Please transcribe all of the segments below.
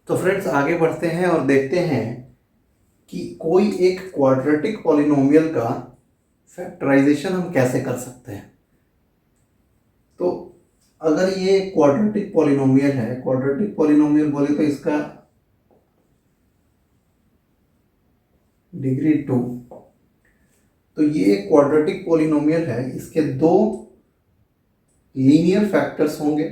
तो फ्रेंड्स आगे बढ़ते हैं और देखते हैं कि कोई एक क्वाड्रेटिक पॉलिनोमियल का फैक्टराइजेशन हम कैसे कर सकते हैं। तो अगर ये क्वाड्रेटिक पॉलिनोमियल है, क्वाड्रेटिक पॉलिनोमियल बोले तो इसका डिग्री 2, तो ये क्वाड्रेटिक पॉलिनोमियल है, इसके दो लीनियर फैक्टर्स होंगे।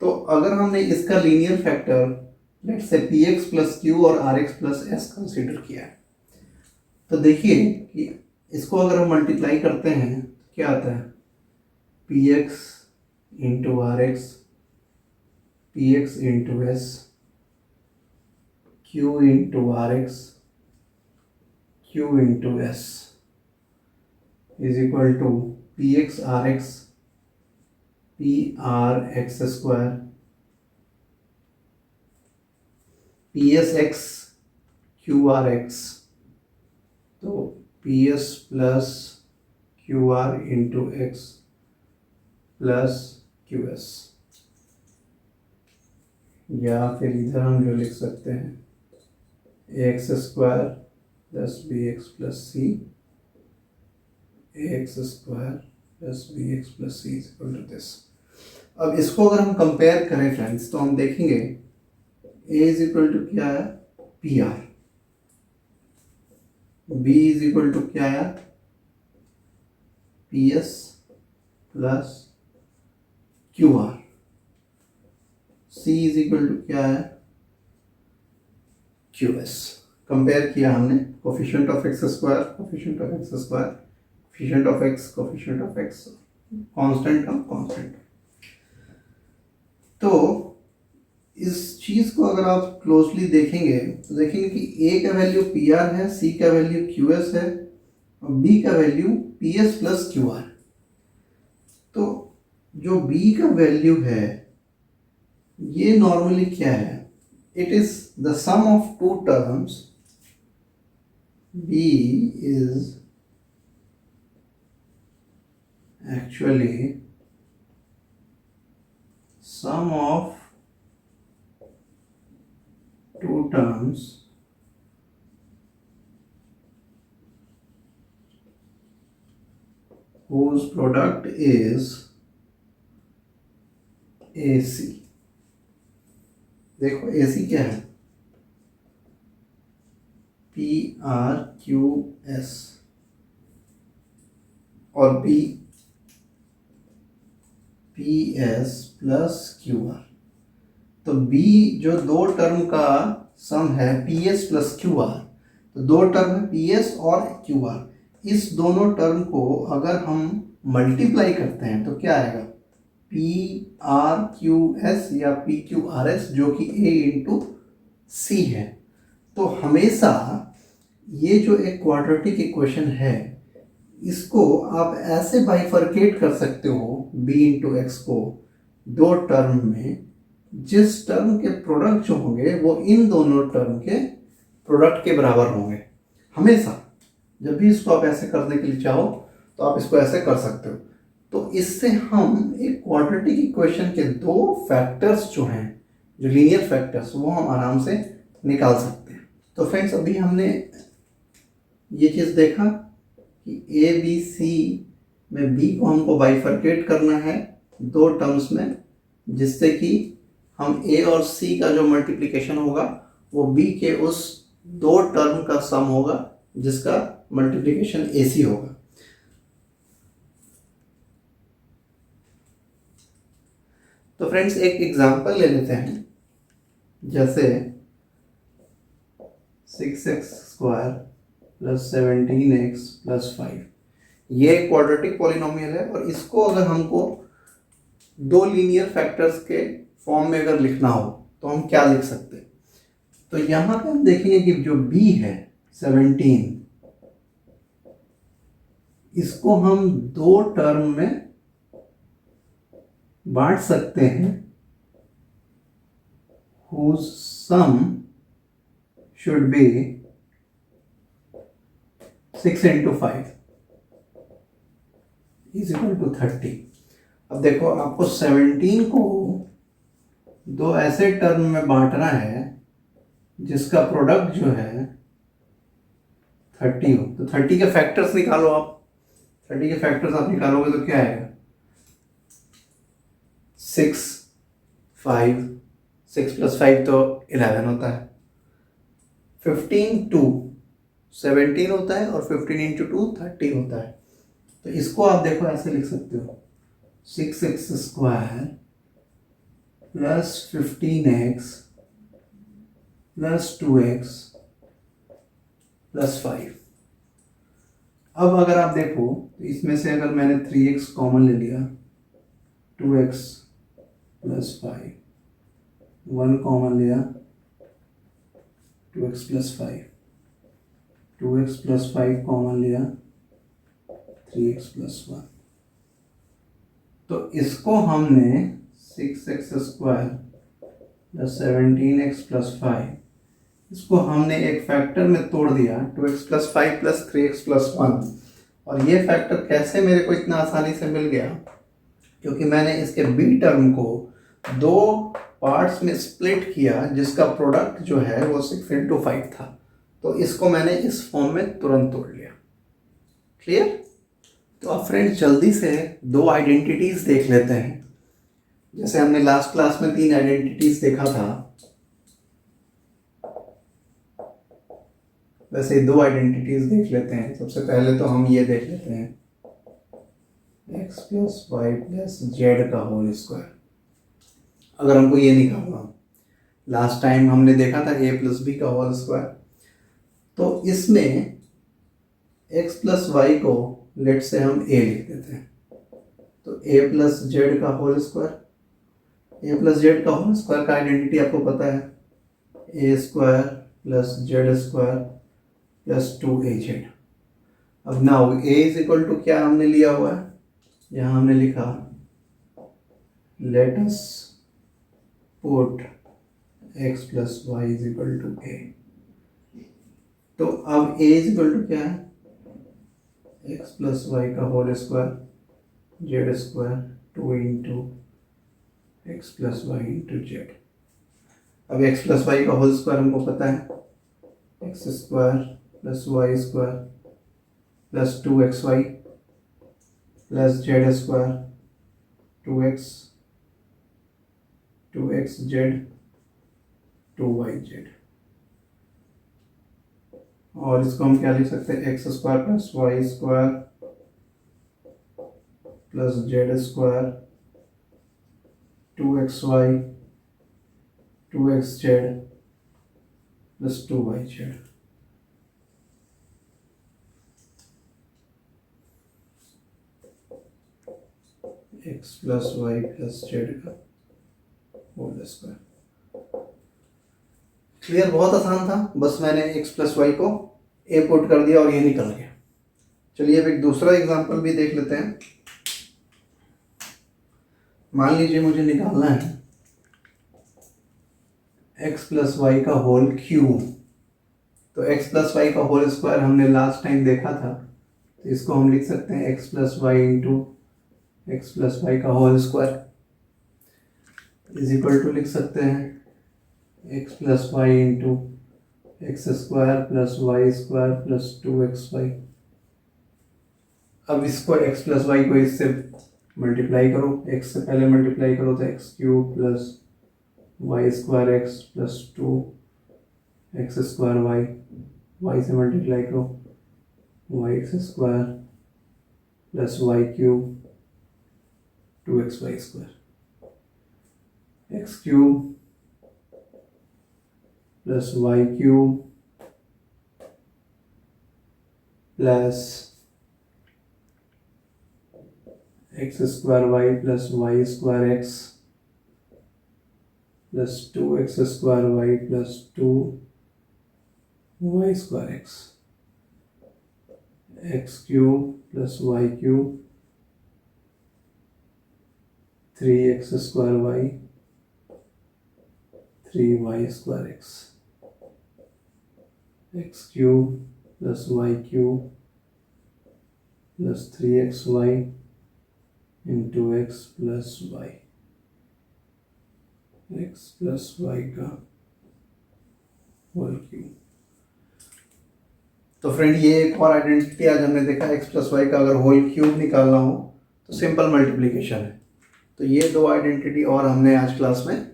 तो अगर हमने इसका linear factor let's say P X plus Q और R X plus S consider किया है, तो देखिए कि इसको अगर हम मल्टीप्लाई करते हैं तो क्या आता है, P X into R X, P X into S, Q into R X, Q into S is equal to P X R X, P R X square, P S X, Q R X, तो P S plus Q R into X plus Q S, या फिर इधर हम जो लिख सकते हैं A X square plus B X plus C, A X square plus B X plus c is equal to this. अब इसको अगर हम कंपेयर करें फ्रेंड्स तो हम देखेंगे ए इज इक्वल टू क्या है, p r, b is equal to क्या है, p S plus Q r, c is equal to क्या है, क्यू एस। कंपेयर किया हमने coefficient of x square, coefficient of x square, coefficient of x, coefficient of x, constant of constant. तो इस चीज को अगर आप क्लोजली देखेंगे तो देखेंगे कि ए का वैल्यू पी आर है, सी का वैल्यू क्यू एस है और बी का value P S plus Q r. तो जो बी का वैल्यू है ये नॉर्मली क्या है, it is the sum of two terms, b is actually sum of two terms whose product is AC। देखो AC क्या है, पी आर क्यू एस और b p S plus Q r. तो b जो दो term का sum है p S plus Q r, तो दो टर्म है पी एस और क्यू आर, इस दोनों टर्म को अगर हम मल्टीप्लाई करते हैं तो क्या आएगा, पी आर क्यू एस या पी क्यू आर एस, जो कि ए इंटू सी है। तो हमेशा ये जो एक क्वाड्रेटिक इक्वेशन है इसको आप ऐसे बाइफरकेट कर सकते हो b इंटू एक्स को दो टर्म में, जिस टर्म के प्रोडक्ट जो होंगे वो इन दोनों टर्म के प्रोडक्ट के बराबर होंगे। हमेशा जब भी इसको आप ऐसे करने के लिए चाहो तो आप इसको ऐसे कर सकते हो। तो इससे हम एक क्वाड्रेटिक इक्वेशन के दो फैक्टर्स जो हैं, जो लीनियर फैक्टर्स, वो हम आराम से निकाल सकते हैं। तो फ्रेंड्स अभी हमने ये चीज़ देखा कि ए बी सी में बी को हमको बाइफरकेट करना है दो टर्म्स में, जिससे कि हम ए और सी का जो मल्टीप्लिकेशन होगा वो बी के उस दो टर्म का सम होगा जिसका मल्टीप्लिकेशन ए सी होगा। तो फ्रेंड्स एक एग्जांपल ले लेते हैं, जैसे 6x square plus 17x plus 5, ये क्वाड्रेटिक पॉलिनोमियल है और इसको अगर हमको दो लीनियर फैक्टर्स के फॉर्म में अगर लिखना हो तो हम क्या लिख सकते हैं। तो यहाँ पे हम देखेंगे कि जो b है 17, इसको हम दो टर्म में बांट सकते हैं whose sum should be 6 into 5 is equal to 30। अब देखो आपको 17 को दो ऐसे टर्म में बांटना है जिसका प्रोडक्ट जो है 30 हो, तो 30 के फैक्टर्स निकालो आप। 30 के फैक्टर्स आप निकालोगे तो क्या आएगा? 6, 5, 6 + 5 तो 11 होता है। 15 2 17 होता है और 15 × 2 30 होता है। तो इसको आप देखो ऐसे लिख सकते हो, 6x² + 15x + 2x + 5। अब अगर आप देखो तो इसमें से अगर मैंने 3x कॉमन ले लिया, 2x + 5, 1 कॉमन लिया, 2x + 5, 2x + 5 कॉमन लिया, 3x + 1। तो इसको हमने 6x² + 17x + 5, इसको हमने एक फैक्टर में तोड़ दिया, 2x + 5 + 3x + 1। और ये फैक्टर कैसे मेरे को इतना आसानी से मिल गया? क्योंकि मैंने इसके बी टर्म को दो पार्ट्स में स्प्लिट किया जिसका प्रोडक्ट जो है वो 6 × 5 था। तो इसको मैंने इस फॉर्म में तुरंत तोड़ लिया। क्लियर? तो अब फ्रेंड्स जल्दी से दो आइडेंटिटीज देख लेते हैं। जैसे हमने लास्ट क्लास में 3 आइडेंटिटीज देखा था, वैसे ही 2 आइडेंटिटीज देख लेते हैं। सबसे पहले तो हम ये देख लेते हैं, x + y + z का होल स्क्वायर। अगर हमको ये निकालना, लास्ट टाइम हमने देखा था a + b का होल स्क्वायर, तो इसमें x + y को लेट से हम a लिख देते हैं। तो a + z का होल स्क्वायर, a + z का होल स्क्वायर का आइडेंटिटी आपको पता है, a² + z² + 2az। अब नाउ a = क्या हमने लिया हुआ है, यहाँ हमने लिखा let us put x + y = a। तो अब a क्या है, x + y का whole square, z² 2 × x + y × z। अब x + y का होल स्क्वायर हमको पता है, x² + y² + 2xy + z² 2x 2xz 2yz। और इसको हम क्या लिख सकते हैं, x² + y² + z² 2xy 2xz + 2yz। x + y + z का होल स्क्वायर। क्लियर? बहुत आसान था, बस मैंने x + y को a पुट कर दिया और ये निकल गया। चलिए अब एक दूसरा एग्जांपल भी देख लेते हैं। मान लीजिए मुझे निकालना है x + y का होल क्यूब। तो x + y का होल स्क्वायर हमने लास्ट टाइम देखा था, तो इसको हम लिख सकते हैं x + y × x + y का होल स्क्वायर = लिख सकते हैं x + y × x² + y² + 2xy। अब इसको x + y को इससे मल्टीप्लाई करो, x से पहले मल्टीप्लाई करो तो x³ + y² x + 2x² y से मल्टीप्लाई करो yx² + y³ 2xy², x³ + y³ plus x² y + y² x + 2x² y + 2y² x, x³ + y³ 3x² y 3y² x, x³ + y³ + 3xy × x + y, x plus y का whole cube. तो friend ये एक और identity आज हमने देखा, x plus y का अगर होल क्यूब निकालना हो तो सिंपल मल्टीप्लिकेशन है। तो ये दो आइडेंटिटी और हमने आज क्लास में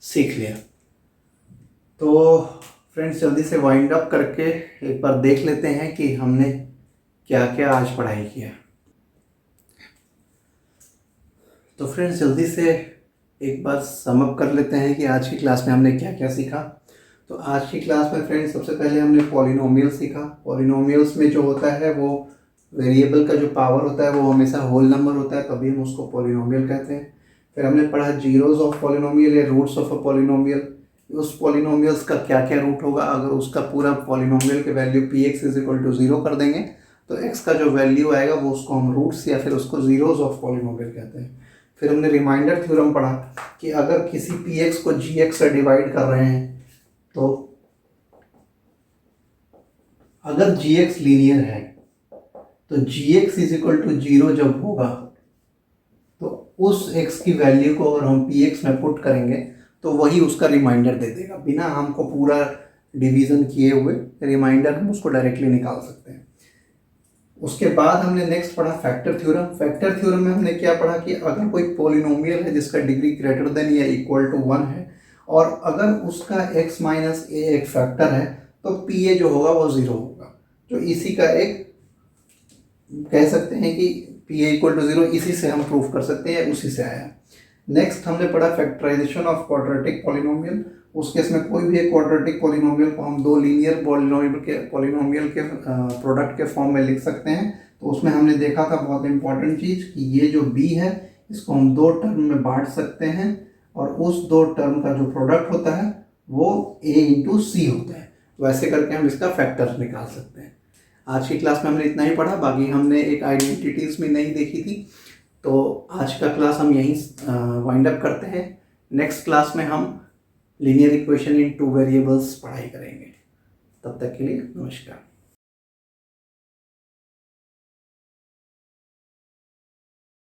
सीख लिया। तो फ्रेंड्स जल्दी से वाइंड अप करके एक बार देख लेते हैं कि हमने क्या क्या आज पढ़ाई किया। तो फ्रेंड्स जल्दी से एक बार सम अप कर लेते हैं कि आज की क्लास में हमने क्या क्या सीखा। तो आज की क्लास में फ्रेंड्स सबसे पहले हमने पॉलिनोमियल सीखा। पॉलिनोमियल्स में जो होता है वो वेरिएबल का जो पावर होता है वो हमेशा होल नंबर होता है, तभी हम उसको पॉलिनोमियल कहते हैं। फिर हमने पढ़ा जीरोज ऑफ पॉलिनोमियल या रूट्स ऑफ अ पॉलिनोमियल। उस पॉलिनोमियल्स का क्या क्या रूट होगा, अगर उसका पूरा पॉलिनोमियल के value p x is equal to 0 कर देंगे तो एक्स का जो वैल्यू आएगा वो उसको हम रूट्स या फिर उसको जीरोज ऑफ पॉलिनोमियल कहते हैं। फिर हमने रिमाइंडर थ्योरम पढ़ा कि अगर किसी पी एक्स को जी एक्स से डिवाइड कर रहे हैं तो अगर जी एक्स लीनियर है तो जी एक्स इज इक्वल टू 0 जब होगा तो उस x की वैल्यू को अगर हम पी एक्स में पुट करेंगे तो वही उसका रिमाइंडर दे देगा, बिना हमको पूरा डिवीजन किए हुए रिमाइंडर हम उसको डायरेक्टली निकाल सकते हैं। उसके बाद हमने नेक्स्ट पढ़ा फैक्टर थ्योरम। फैक्टर थ्योरम में हमने क्या पढ़ा कि अगर कोई पॉलिनोमियल है जिसका डिग्री ग्रेटर देन या इक्वल टू 1 है और अगर उसका x माइनस ए एक फैक्टर है तो पी ए जो होगा वो 0 होगा। जो इसी का एक कह सकते हैं कि पी ए इक्वल टू 0, इसी से हम प्रूफ कर सकते हैं, उसी से आया। नेक्स्ट हमने पढ़ा फैक्टराइजेशन ऑफ क्वाड्रेटिक पॉलिनोमियल। उस केस में कोई भी एक क्वाड्रेटिक पॉलिनोमियल को हम दो लीनियर पॉलिनोमियल के प्रोडक्ट के फॉर्म में लिख सकते हैं। तो उसमें हमने देखा था बहुत इंपॉर्टेंट चीज़ कि ये जो b है इसको हम दो टर्म में बांट सकते हैं और उस दो टर्म का जो प्रोडक्ट होता है वो a इंटू सी होता है। तो ऐसे करके हम इसका फैक्टर निकाल सकते हैं। आज की क्लास में हमने इतना ही पढ़ा, बाकी हमने एक आइडेंटिटीज़ में नहीं देखी थी। तो आज का क्लास हम यहीं वाइंड अप करते हैं। नेक्स्ट क्लास में हम लीनियर इक्वेशन इन 2 वेरिएबल्स पढ़ाई करेंगे। तब तक के लिए नमस्कार।